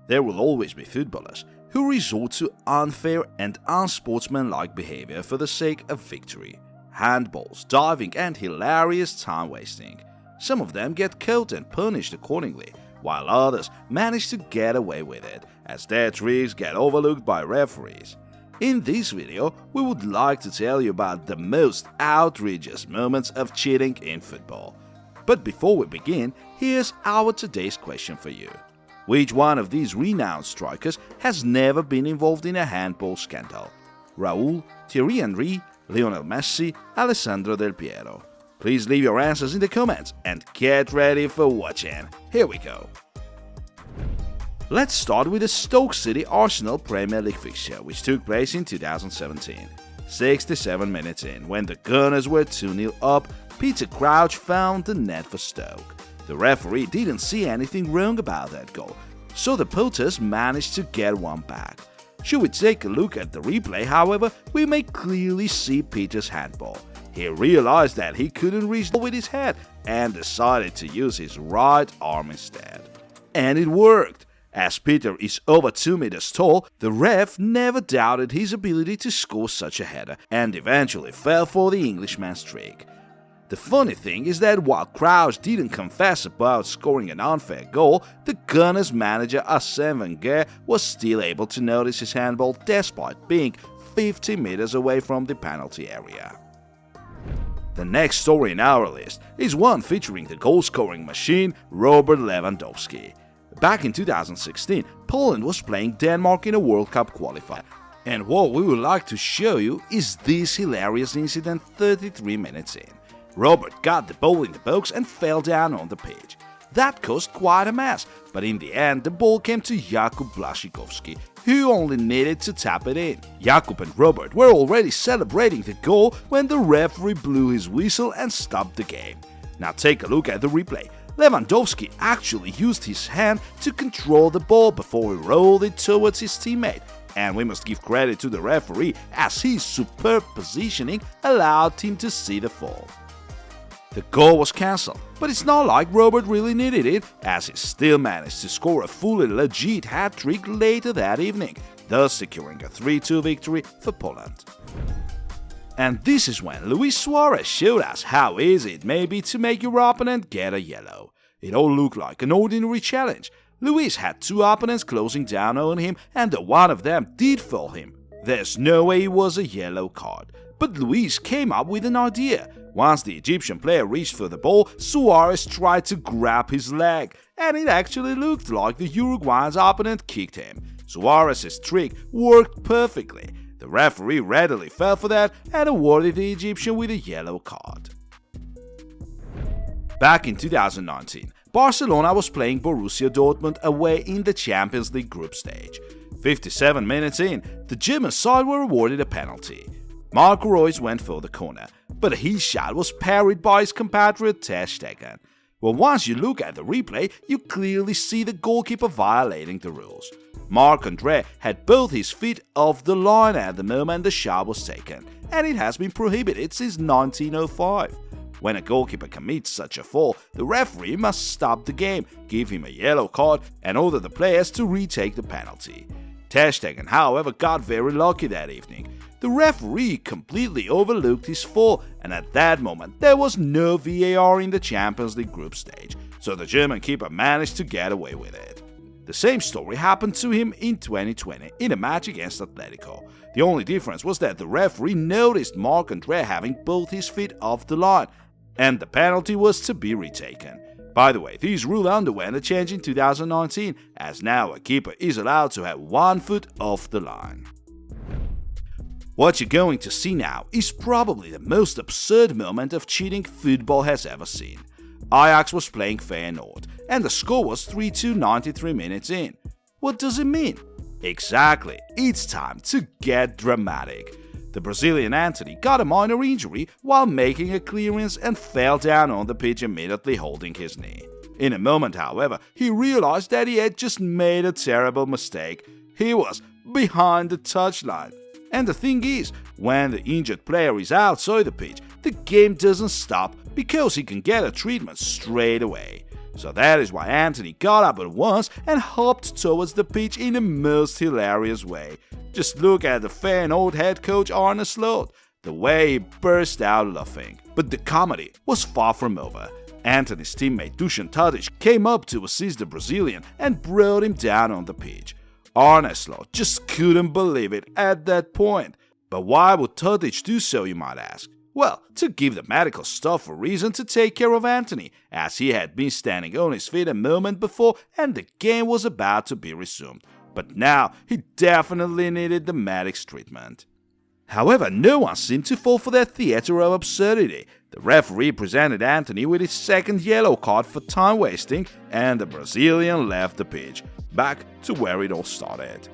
there will always be footballers who resort to unfair and unsportsmanlike behavior for the sake of victory. Handballs, diving, and hilarious time wasting. Some of them get caught and punished accordingly, while others manage to get away with it as their tricks get overlooked by referees. In this video, we would like to tell you about the most outrageous moments of cheating in football. But before we begin, here's our today's question for you. Which one of these renowned strikers has never been involved in a handball scandal? Raúl, Thierry Henry, Lionel Messi, Alessandro Del Piero? Please leave your answers in the comments and get ready for watching. Here we go. Let's start with the Stoke City Arsenal Premier League fixture, which took place in 2017. 67 minutes in, when the Gunners were 2-0 up, Peter Crouch found the net for Stoke. The referee didn't see anything wrong about that goal, so the Potters managed to get one back. Should we take a look at the replay, however, we may clearly see Peter's handball. He realized that he couldn't reach with his head and decided to use his right arm instead. And it worked! As Peter is over 2 meters tall, the ref never doubted his ability to score such a header and eventually fell for the Englishman's trick. The funny thing is that while Crouch didn't confess about scoring an unfair goal, the Gunners manager Arsène Wenger was still able to notice his handball despite being 50 meters away from the penalty area. The next story in our list is one featuring the goal-scoring machine Robert Lewandowski. Back in 2016, Poland was playing Denmark in a World Cup qualifier, and what we would like to show you is this hilarious incident 33 minutes in. Robert got the ball in the box and fell down on the pitch. That caused quite a mess, but in the end the ball came to Jakub Błaszczykowski, who only needed to tap it in. Jakub and Robert were already celebrating the goal when the referee blew his whistle and stopped the game. Now take a look at the replay. Lewandowski actually used his hand to control the ball before he rolled it towards his teammate, and we must give credit to the referee as his superb positioning allowed him to see the fall. The goal was cancelled, but it's not like Robert really needed it, as he still managed to score a fully legit hat-trick later that evening, thus securing a 3-2 victory for Poland. And this is when Luis Suarez showed us how easy it may be to make your opponent get a yellow. It all looked like an ordinary challenge. Luis had two opponents closing down on him, and the one of them did foul him. There's no way it was a yellow card. But Luis came up with an idea. Once the Egyptian player reached for the ball, Suarez tried to grab his leg, and it actually looked like the Uruguayan's opponent kicked him. Suarez's trick worked perfectly. The referee readily fell for that and awarded the Egyptian with a yellow card. Back in 2019, Barcelona was playing Borussia Dortmund away in the Champions League group stage. 57 minutes in, the German side were awarded a penalty. Marco Reus went for the corner, but his shot was parried by his compatriot Ter Stegen. Well, once you look at the replay, you clearly see the goalkeeper violating the rules. Marc-André had both his feet off the line at the moment the shot was taken, and it has been prohibited since 1905. When a goalkeeper commits such a foul, the referee must stop the game, give him a yellow card, and order the players to retake the penalty. Ter Stegen, however, got very lucky that evening. The referee completely overlooked his foul, and at that moment there was no VAR in the Champions League group stage, so the German keeper managed to get away with it. The same story happened to him in 2020 in a match against Atletico. The only difference was that the referee noticed Marc-André having both his feet off the line, and the penalty was to be retaken. By the way, this rule underwent a change in 2019, as now a keeper is allowed to have 1 foot off the line. What you're going to see now is probably the most absurd moment of cheating football has ever seen. Ajax was playing Feyenoord, and the score was 3-2 93 minutes in. What does it mean? Exactly, it's time to get dramatic. The Brazilian Anthony got a minor injury while making a clearance and fell down on the pitch immediately holding his knee. In a moment, however, he realized that he had just made a terrible mistake. He was behind the touchline. And the thing is, when the injured player is outside the pitch, the game doesn't stop because he can get a treatment straight away. So that is why Anthony got up at once and hopped towards the pitch in the most hilarious way. Just look at the fan old head coach Arne Slot, the way he burst out laughing. But the comedy was far from over. Anthony's teammate Dusan Tadic came up to assist the Brazilian and brought him down on the pitch. Arne Slot just couldn't believe it at that point. But why would Tadic do so, you might ask? Well, to give the medical staff a reason to take care of Anthony, as he had been standing on his feet a moment before and the game was about to be resumed. But now he definitely needed the medic's treatment. However, no one seemed to fall for that theater of absurdity. The referee presented Anthony with his second yellow card for time wasting, and the Brazilian left the pitch, back to where it all started.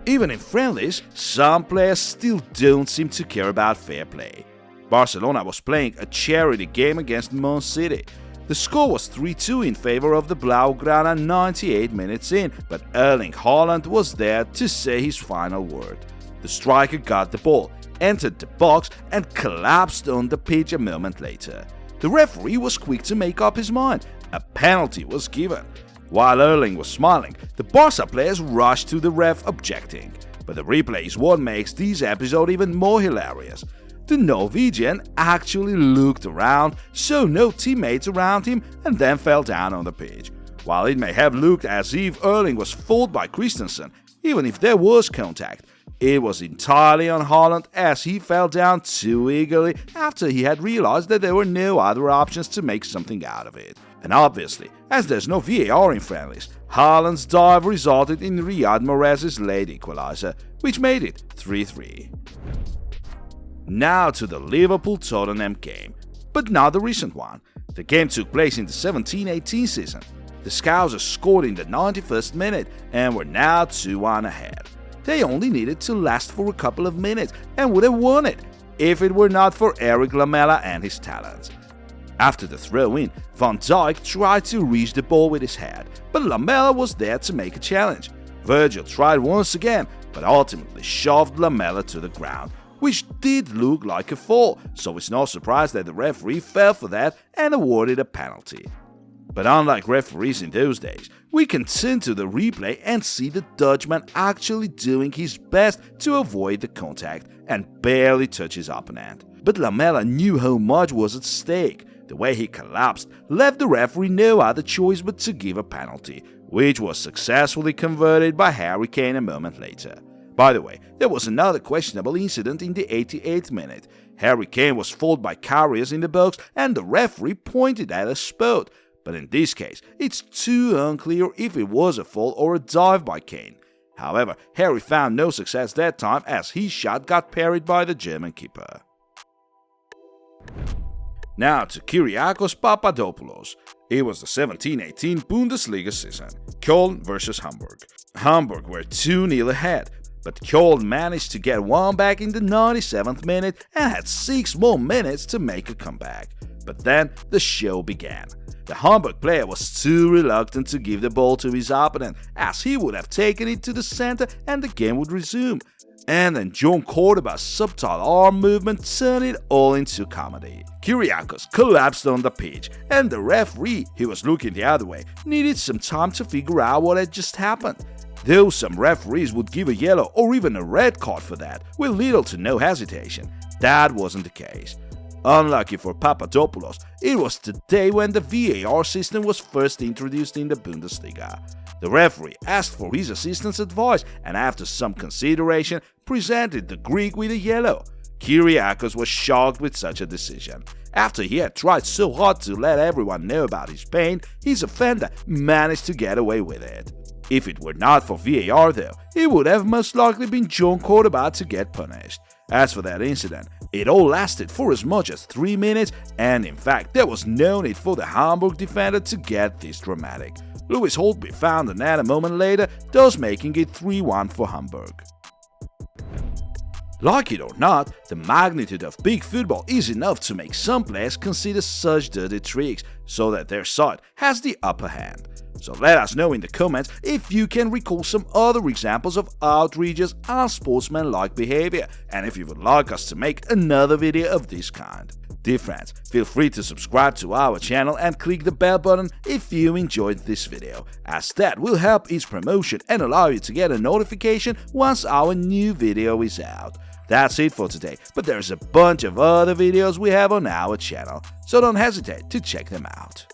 Even in friendlies, some players still don't seem to care about fair play. Barcelona was playing a charity game against Man City. The score was 3-2 in favor of the Blaugrana 98 minutes in, but Erling Haaland was there to say his final word. The striker got the ball, entered the box and collapsed on the pitch a moment later. The referee was quick to make up his mind. A penalty was given. While Erling was smiling, the Barca players rushed to the ref objecting. But the replay is what makes this episode even more hilarious. The Norwegian actually looked around, saw no teammates around him and then fell down on the pitch. While it may have looked as if Erling was fouled by Christensen, even if there was contact, it was entirely on Haaland as he fell down too eagerly after he had realized that there were no other options to make something out of it. And obviously, as there's no VAR in friendlies, Haaland's dive resulted in Riyad Mahrez's late equalizer, which made it 3-3. Now to the Liverpool-Tottenham game, but not the recent one. The game took place in the 17-18 season. The Scousers scored in the 91st minute and were now 2-1 ahead. They only needed to last for a couple of minutes and would have won it if it were not for Eric Lamela and his talents. After the throw-in, Van Dijk tried to reach the ball with his head, but Lamela was there to make a challenge. Virgil tried once again, but ultimately shoved Lamela to the ground, which did look like a fall, so it's no surprise that the referee fell for that and awarded a penalty. But unlike referees in those days, we can turn to the replay and see the Dutchman actually doing his best to avoid the contact and barely touch his opponent. But Lamela knew how much was at stake. The way he collapsed left the referee no other choice but to give a penalty, which was successfully converted by Harry Kane a moment later. By the way, there was another questionable incident in the 88th minute. Harry Kane was fouled by Karius in the box and the referee pointed at a spot. But in this case, it's too unclear if it was a foul or a dive by Kane. However, Harry found no success that time as his shot got parried by the German keeper. Now to Kyriakos Papadopoulos. It was the 17-18 Bundesliga season. Köln vs Hamburg. Hamburg were 2-0 ahead, but Köln managed to get one back in the 97th minute and had 6 more minutes to make a comeback. But then the show began. The Hamburg player was too reluctant to give the ball to his opponent, as he would have taken it to the center and the game would resume. And then John Cordoba's subtle arm movement turned it all into comedy. Kyriakos collapsed on the pitch, and the referee, who was looking the other way, needed some time to figure out what had just happened. Though some referees would give a yellow or even a red card for that, with little to no hesitation, that wasn't the case. Unlucky for Papadopoulos, it was the day when the VAR system was first introduced in the Bundesliga. The referee asked for his assistant's advice and after some consideration presented the Greek with a yellow. Kyriakos was shocked with such a decision. After he had tried so hard to let everyone know about his pain, his offender managed to get away with it. If it were not for VAR though, it would have most likely been John Cordoba to get punished. As for that incident, it all lasted for as much as 3 minutes, and in fact there was no need for the Hamburg defender to get this dramatic. Lewis Holtby found the net a moment later, thus making it 3-1 for Hamburg. Like it or not, the magnitude of big football is enough to make some players consider such dirty tricks, so that their side has the upper hand. So let us know in the comments if you can recall some other examples of outrageous, unsportsmanlike behavior, and if you would like us to make another video of this kind. Dear friends, feel free to subscribe to our channel and click the bell button if you enjoyed this video, as that will help each promotion and allow you to get a notification once our new video is out. That's it for today, but there's a bunch of other videos we have on our channel, so don't hesitate to check them out.